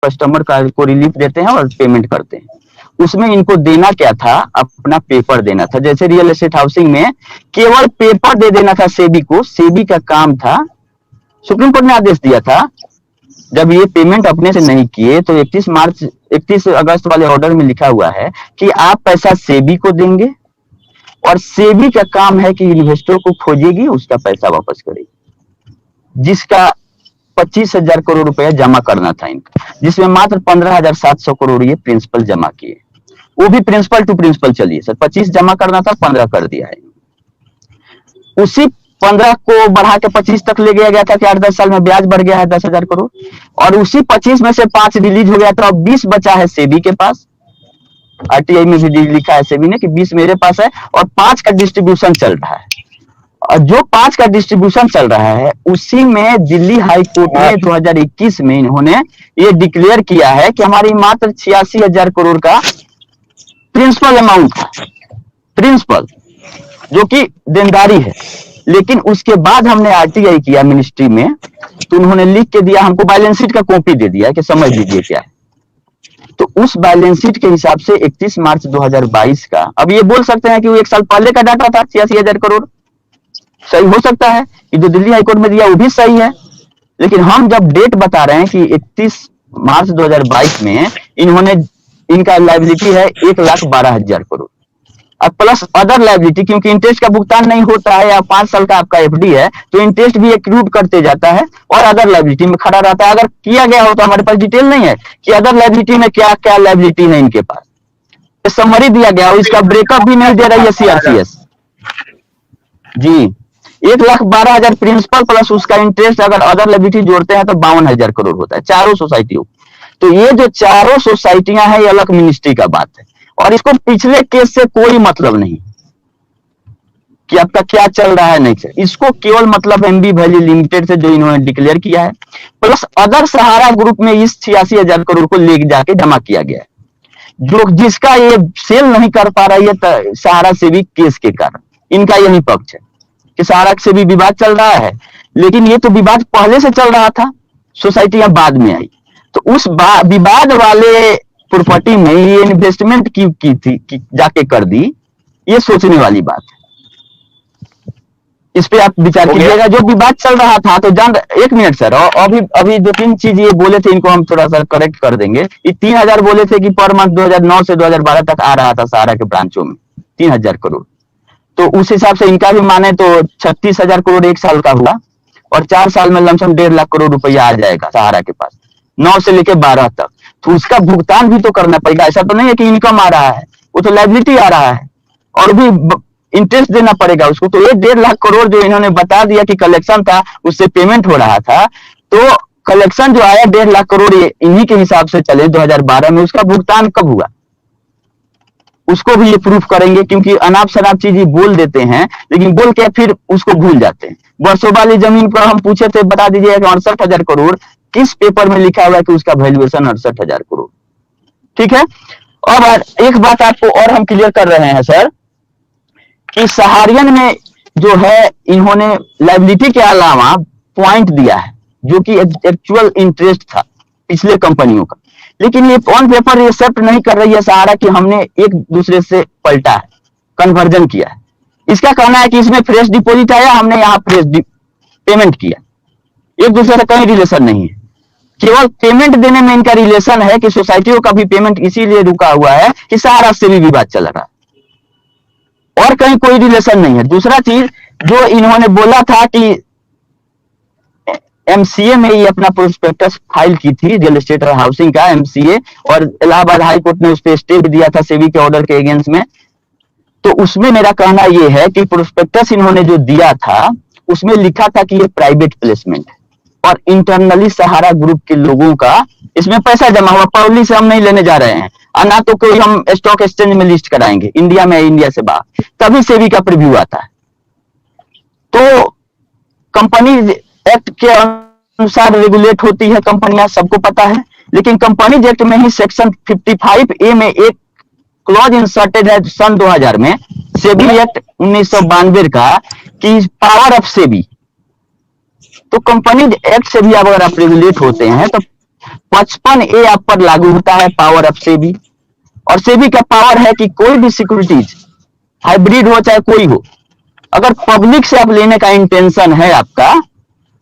Customer का को relief देते हैं और पेमेंट करते हैं। उसमें इनको देना क्या था, अपना पेपर देना था। जैसे रियल एस्टेट हाउसिंग में केवल पेपर दे देना था सेबी को, सेबी का काम था। सुप्रीम कोर्ट ने आदेश दिया था, जब ये पेमेंट अपने से नहीं किए तो 31 अगस्त वाले ऑर्डर में लिखा हुआ है कि आप पैसा सेबी को देंगे और सेबी का काम है कि इन्वेस्टर को खोजेगी, उसका पैसा वापस करेगी। जिसका 25,000 करोड़ रुपया जमा करना था इनका, जिसमें मात्र 15,700 करोड़ ये प्रिंसिपल जमा किए। वो भी प्रिंसिपल टू प्रिंसिपल चलिए सर, 25 जमा करना था, 15 कर दिया है। उसी 15 को बढ़ा के 25 तक ले गया था कि 8-10 साल में ब्याज बढ़ गया है 10,000 करोड़, और उसी 25 में से 5 रिलीज हो गया था, अब 20 बचा है सेबी के पास। आरटीआई में भी लिखा है सेबी ने कि 20 मेरे पास है और 5 का डिस्ट्रीब्यूशन चल रहा है। और जो 5 का डिस्ट्रीब्यूशन चल रहा है उसी में दिल्ली हाई कोर्ट में 2021 में इन्होंने ये डिक्लेयर किया है कि हमारी मात्र 86,000 करोड़ का प्रिंसिपल अमाउंट था, प्रिंसिपल जो कि देनदारी है। लेकिन उसके बाद हमने आरटीआई किया मिनिस्ट्री में, तो उन्होंने लिख के दिया हमको, बैलेंस शीट का कॉपी दे दिया कि समझ लीजिए क्या है। तो उस बैलेंस शीट के हिसाब से 31 मार्च 2022 का, अब ये बोल सकते हैं कि वो 1 साल पहले का डाटा था 86,000 करोड़, सही हो सकता है कि जो दिल्ली हाईकोर्ट में दिया वो भी सही है। लेकिन हम जब डेट बता रहे हैं कि 31 मार्च 2022 में इन्होंने, इनका लायबिलिटी है 1,12,000 करोड़, अब प्लस अदर लायबिलिटी, क्योंकि इंटरेस्ट का भुगतान नहीं होता है या 5 साल का आपका एफडी है तो इंटरेस्ट भी एक्रूड करते जाता है और अदर लायबिलिटी में खड़ा रहता है। अगर किया गया हो तो हमारे पास डिटेल नहीं है कि अदर लायबिलिटी में क्या क्या लायबिलिटी है इनके पास, समरी दिया गया और इसका ब्रेकअप भी नहीं दे रही है सीआरसीएस जी। 1,12,000 प्रिंसिपल प्लस उसका इंटरेस्ट, अगर अदर लायबिलिटी जोड़ते हैं तो 52,000 करोड़ होता है चारों सोसाइटियों। तो ये जो चारों सोसाइटियां हैं ये अलग मिनिस्ट्री का बात है और इसको पिछले केस से कोई मतलब नहीं कि आपका क्या चल रहा है, नहीं चल, इसको केवल मतलब एमबी वैली लिमिटेड से जो इन्होंने डिक्लेयर किया है प्लस अदर सहारा ग्रुप में इस 86,000 करोड़ को ले जाके जमा किया गया है, जो जिसका ये सेल नहीं कर पा रही है सहारा से भी केस के कारण। इनका यही पक्ष है कि सहारा से भी विवाद चल रहा है, लेकिन ये तो विवाद पहले से चल रहा था, सोसाइटियां बाद में आई। तो उस विवाद वाले प्रॉपर्टी में ये इन्वेस्टमेंट की थी कि जाके कर दी, ये सोचने वाली बात है। इस पे आप विचार कीजिएगा। जो विवाद चल रहा था तो जान, 1 मिनट सर, अभी 2-3 चीज ये बोले थे, इनको हम थोड़ा सा करेक्ट कर देंगे। ये 3,000 बोले थे कि पर मंथ 2009 से 2012 तक आ रहा था सहारा के ब्रांचों में 3,000 करोड़, तो उस हिसाब से इनका भी माने तो 36,000 करोड़ 1 साल का हुआ और 4 साल में लमसम 1.5 लाख करोड़ रुपया आ जाएगा सहारा के पास 9 से लेके 12 तक। तो उसका भुगतान भी तो करना पड़ेगा, ऐसा तो नहीं है कि इनकम आ रहा है, वो तो लायबिलिटी आ रहा है और भी इंटरेस्ट देना पड़ेगा उसको। तो ये 1.5 लाख करोड़ जो इन्होंने बता दिया कि कलेक्शन था, उससे पेमेंट हो रहा था, तो कलेक्शन जो आया 1.5 लाख करोड़ इन्हीं के हिसाब से चले 2012 में, उसका भुगतान कब हुआ उसको भी ये प्रूफ करेंगे, क्योंकि अनाप शनाप चीज बोल देते हैं लेकिन बोल के फिर उसको भूल जाते हैं। वर्षों वाली जमीन पर हम पूछे थे, बता दीजिएगा 68,000 करोड़ किस पेपर में लिखा हुआ है कि उसका वैल्यूएशन 68,000 करोड़। ठीक है, अब एक बात आपको और हम क्लियर कर रहे हैं सर कि सहारियन में जो है इन्होंने लायबिलिटी के अलावा पॉइंट दिया है जो कि एक्चुअल इंटरेस्ट था पिछले कंपनियों का, लेकिन ये ऑन पेपर एक्सेप्ट नहीं कर रही है सहारा कि हमने एक दूसरे से पलटा है, कन्वर्जन किया है। इसका कहना है कि इसमें फ्रेश डिपॉजिट आया, हमने यहाँ फ्रेश पेमेंट किया, एक दूसरे से कहीं रिलेशन नहीं है, केवल पेमेंट देने में इनका रिलेशन है कि सोसाइटियों का भी पेमेंट इसीलिए रुका हुआ है कि सहारा से भी विवाद चल रहा है और कहीं कोई रिलेशन नहीं है। दूसरा चीज जो इन्होंने बोला था कि एमसीए में ये अपना प्रोस्पेक्टस फाइल की थी रियल एस्टेट और हाउसिंग का एमसीए, और इलाहाबाद हाई कोर्ट ने उस पर स्टे भी दिया था सेबी के ऑर्डर के अगेंस्ट में। तो उसमें मेरा कहना यह है कि प्रोस्पेक्टस इन्होंने जो दिया था उसमें लिखा था कि ये प्राइवेट प्लेसमेंट है और इंटरनली सहारा ग्रुप के लोगों का इसमें पैसा जमा हुआ, पब्लिक से हम नहीं लेने जा रहे हैं, ना तो कोई हम स्टॉक एक्सचेंज में लिस्ट कराएंगे इंडिया में, इंडिया से बाहर, तभी सेबी का प्रीव्यू आता है। तो कंपनी एक्ट के अनुसार रेगुलेट होती है कंपनियां, सबको पता है, लेकिन कंपनीज एक्ट में ही सेक्शन 55A में एक क्लॉज इंसर्टेड है सन 2000 में सेबी एक्ट 1992 का कि पावर ऑफ सेबी। तो कंपनीज एक्ट से भी अगर आप रेगुलेट होते हैं तो 55A आप पर लागू होता है पावर ऑफ सेबी। और सेबी का पावर है कि कोई भी सिक्योरिटीज हाइब्रिड हो चाहे कोई हो, अगर पब्लिक से आप लेने का इंटेंशन है आपका,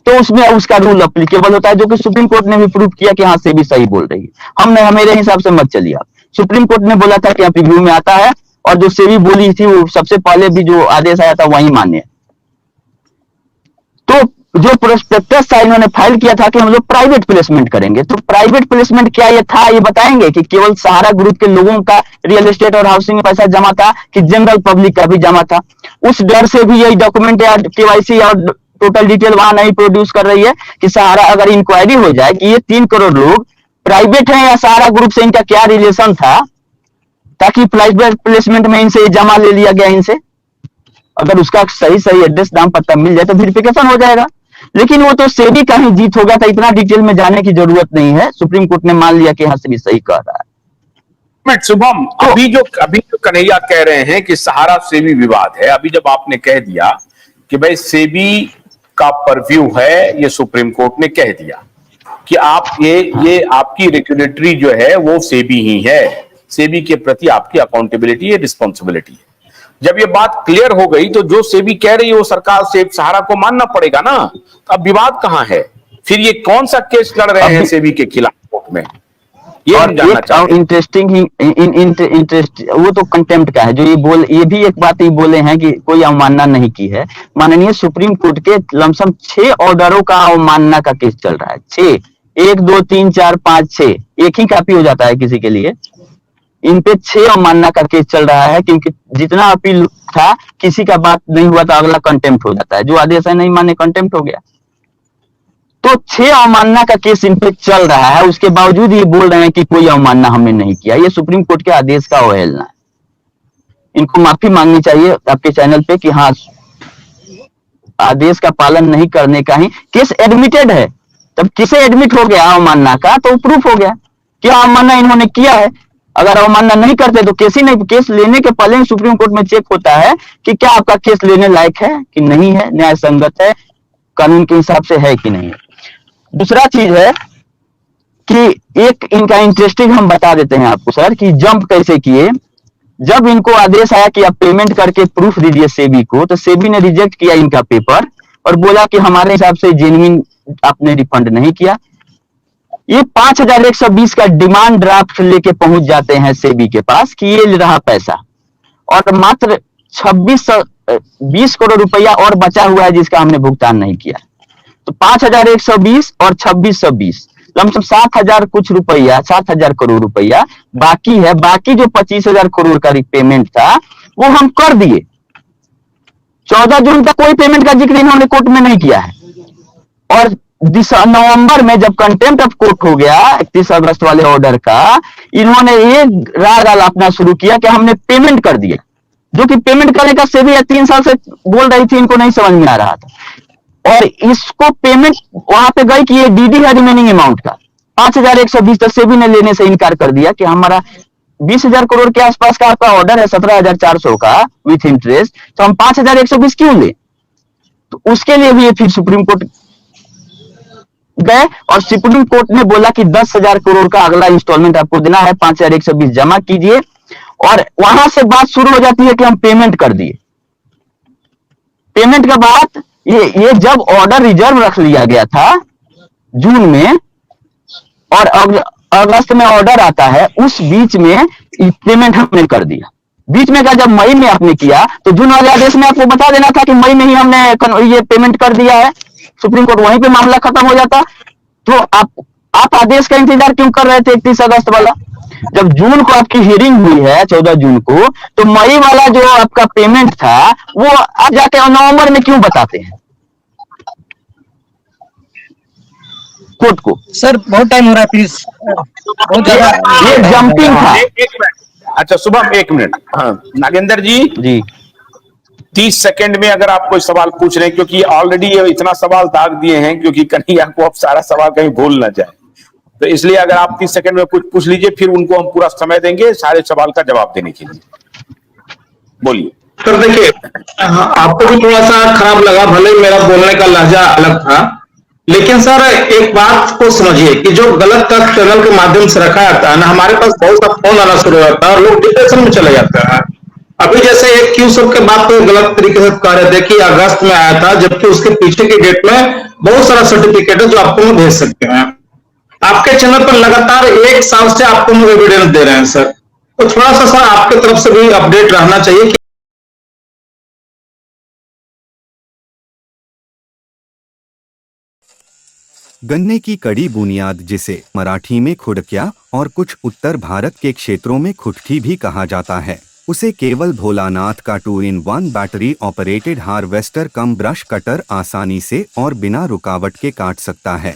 तो उसमें उसका रूल अप्लीकेबल होता है, जो कि सुप्रीम कोर्ट ने भी प्रूव किया कि हाँ सेबी सही बोल रही है। हमने मेरे हिसाब से मत चलिए आप, सुप्रीम कोर्ट ने बोला था कि आप रिव्यू में आता है, और जो सेबी बोली थी वो सबसे पहले भी जो आदेश आया था वही मान्य। तो जो प्रोस्पेक्टस था इन्होंने फाइल किया था कि हम लोग प्राइवेट प्लेसमेंट करेंगे, तो प्राइवेट प्लेसमेंट क्या ये था, ये बताएंगे कि केवल सहारा ग्रुप के लोगों का रियल एस्टेट और हाउसिंग में पैसा जमा था कि जनरल पब्लिक का भी जमा था। उस डर से भी यही डॉक्यूमेंट या केवाईसी और टोटल डिटेल वहां नहीं प्रोड्यूस कर रही है कि सहारा, अगर इंक्वायरी हो जाए कि ये 3 करोड़ लोग प्राइवेट हैं या सहारा ग्रुप से इनका क्या रिलेशन था, ताकि प्राइवेट प्लेसमेंट में इनसे जमा ले लिया गया इनसे, अगर उसका सही एड्रेस नाम पता मिल जाए तो वेरिफिकेशन हो जाएगा। लेकिन वो तो सेबी का ही जीत हो गया था, इतना डिटेल में जाने की जरूरत नहीं है, सुप्रीम कोर्ट ने मान लिया कि हाँ सेबी सही कह रहा है। शुभम, अभी जो कन्हैया कह रहे हैं कि सहारा सेबी विवाद है, अभी जब आपने कह दिया कि भाई सेबी का परव्यू है, ये सुप्रीम कोर्ट ने कह दिया कि आप ये आपकी रेगुलेटरी जो है वो सेबी ही है, सेबी के प्रति आपकी अकाउंटेबिलिटी है, रिस्पॉन्सिबिलिटी है। जब ये बात क्लियर हो गई तो जो सेबी कह रही है वो सरकार से सहारा को मानना पड़ेगा ना। अब विवाद कहां है फिर? ये कौन सा केस लड़ रहे हैं सेबी के खिलाफ कोर्ट में? ये हम जानना चाहते हैं। इंटरेस्टिंग ही इंटरेस्ट वो तो कंटेम्प्ट का है, जो ये भी एक बात ही बोले हैं कि कोई अवमानना नहीं की है। माननीय सुप्रीम कोर्ट के लमसम 6 ऑर्डरों का अवमानना का केस चल रहा है। 6, 1 2 3 4 5 6, एक ही काफी हो जाता है किसी के लिए। इन पे 6 अवमानना का केस चल रहा है, क्योंकि जितना अपील था किसी का बात नहीं हुआ तो अगला कंटेम्प्ट हो जाता है, जो आदेश है नहीं माने कंटेम्प्ट हो गया। तो 6 अवमानना का केस इन पे चल रहा है, उसके बावजूद ये बोल रहे हैं कि कोई अवमानना हमने नहीं किया। ये सुप्रीम कोर्ट के आदेश का अवहेलना है। इनको माफी मांगनी चाहिए आपके चैनल पे कि हाँ आदेश का पालन नहीं करने का ही केस एडमिटेड है। तब किसे एडमिट हो गया अवमानना का, तो प्रूफ हो गया कि अवमानना इन्होंने किया है। अगर अवमानना नहीं करते तो केस ही नहीं, केस लेने के पहले ही सुप्रीम कोर्ट में चेक होता है कि क्या आपका केस लेने लायक है कि नहीं है, न्याय संगत है, कानून के हिसाब से है कि नहीं है। दूसरा चीज है कि एक इनका इंटरेस्टिंग हम बता देते हैं आपको सर कि जंप कैसे किए। जब इनको आदेश आया कि आप पेमेंट करके प्रूफ दीजिए सेबी को, तो सेबी ने रिजेक्ट किया इनका पेपर और बोला कि हमारे हिसाब से जेन्युइन आपने रिफंड नहीं किया। ये 5120 का डिमांड ड्राफ्ट लेके पहुंच जाते हैं सेबी के पास कि ये रहा पैसा, और मात्र 20 करोड़ रुपया और बचा हुआ है जिसका हमने भुगतान नहीं किया। तो 5120 और 2620 लमसम 7000 कुछ रुपया, 7000 करोड़ रुपया बाकी है। बाकी जो 25000 करोड़ का पेमेंट था वो हम कर दिए। 14 जून तक कोई पेमेंट का जिक्र इन्होंने कोर्ट में नहीं किया है। और नवंबर में जब कंटेम्प्ट ऑफ कोर्ट हो गया 31 अगस्त वाले ऑर्डर का, इन्होंने ये राग आलापना शुरू किया कि हमने पेमेंट कर दिया, जो कि पेमेंट करने का सेबी 3 साल से बोल रही थी, इनको नहीं समझ में आ रहा था। और इसको पेमेंट वहां पे गई कि ये डीडी है रिमेनिंग अमाउंट का 5120, तक सेबी ने लेने से इनकार कर दिया कि हमारा 20,000 करोड़ के आसपास का आपका ऑर्डर है 17,400 का विथ इंटरेस्ट, तो हम 5120 क्यों ले। तो उसके लिए भी ये फिर सुप्रीम कोर्ट गए और सुप्रीम कोर्ट ने बोला कि 10,000 करोड़ का अगला इंस्टॉलमेंट आपको देना है, 5120 जमा कीजिए। और वहां से बात शुरू हो जाती है कि हम पेमेंट कर दिए। पेमेंट के बाद ये जब ऑर्डर रिजर्व रख लिया गया था जून में और अगस्त में ऑर्डर आता है, उस बीच में पेमेंट हमने कर दिया। बीच में का जब मई में आपने किया तो जून वाले आदेश में आपको बता देना था कि मई में ही हमने ये पेमेंट कर दिया है, सुप्रीम कोर्ट वहीं पे मामला खत्म हो जाता। तो आप आदेश का इंतजार क्यों कर रहे थे 31 अगस्त वाला? जब जून को आपकी हियरिंग हुई है 14 जून को, तो मई वाला जो आपका पेमेंट था वो आप जाके नवंबर में क्यों बताते हैं कोर्ट को? सर बहुत टाइम हो रहा है, प्लीज बहुत ज्यादा ये जंपिंग था। अच्छा शुभम 1 मिनट। हाँ नागेंद्र जी 30 सेकंड में अगर आप कोई सवाल पूछ रहे हैं, क्योंकि ऑलरेडी ये इतना सवाल दाग दिए हैं क्योंकि कन्हैया को अब सारा सवाल कहीं भूल ना जाए, तो इसलिए अगर आप 30 सेकंड में कुछ पूछ लीजिए, फिर उनको हम पूरा समय देंगे सारे सवाल का जवाब देने के लिए। बोलिए सर। देखिए आपको भी थोड़ा सा खराब लगा, भले ही मेरा बोलने का लहजा अलग था, लेकिन सर एक बात को समझिए कि जो गलत तथ्य चैनल के माध्यम से रखा जाता है ना, हमारे पास बहुत सा फोन आना शुरू हो जाता है और लोग डिप्रेशन में चले जाते हैं। अभी जैसे एक क्यू सब के बात को गलत तरीके से कह रहे थे कि अगस्त में आया था, जबकि उसके पीछे की डेट में बहुत सारा सर्टिफिकेट है जो आपको हम भेज सकते हैं। आपके चैनल पर लगातार 1 साल से आपको हम एविडेंस दे रहे हैं सर, तो थोड़ा सा सर आपके तरफ से भी अपडेट रहना चाहिए कि गन्ने की कड़ी बुनियाद, जिसे मराठी में खुडक्या और कुछ उत्तर भारत के क्षेत्रों में खुटकी भी कहा जाता है, उसे केवल भोलानाथ का 2-in-1 बैटरी ऑपरेटेड हार्वेस्टर कम ब्रश कटर आसानी से और बिना रुकावट के काट सकता है।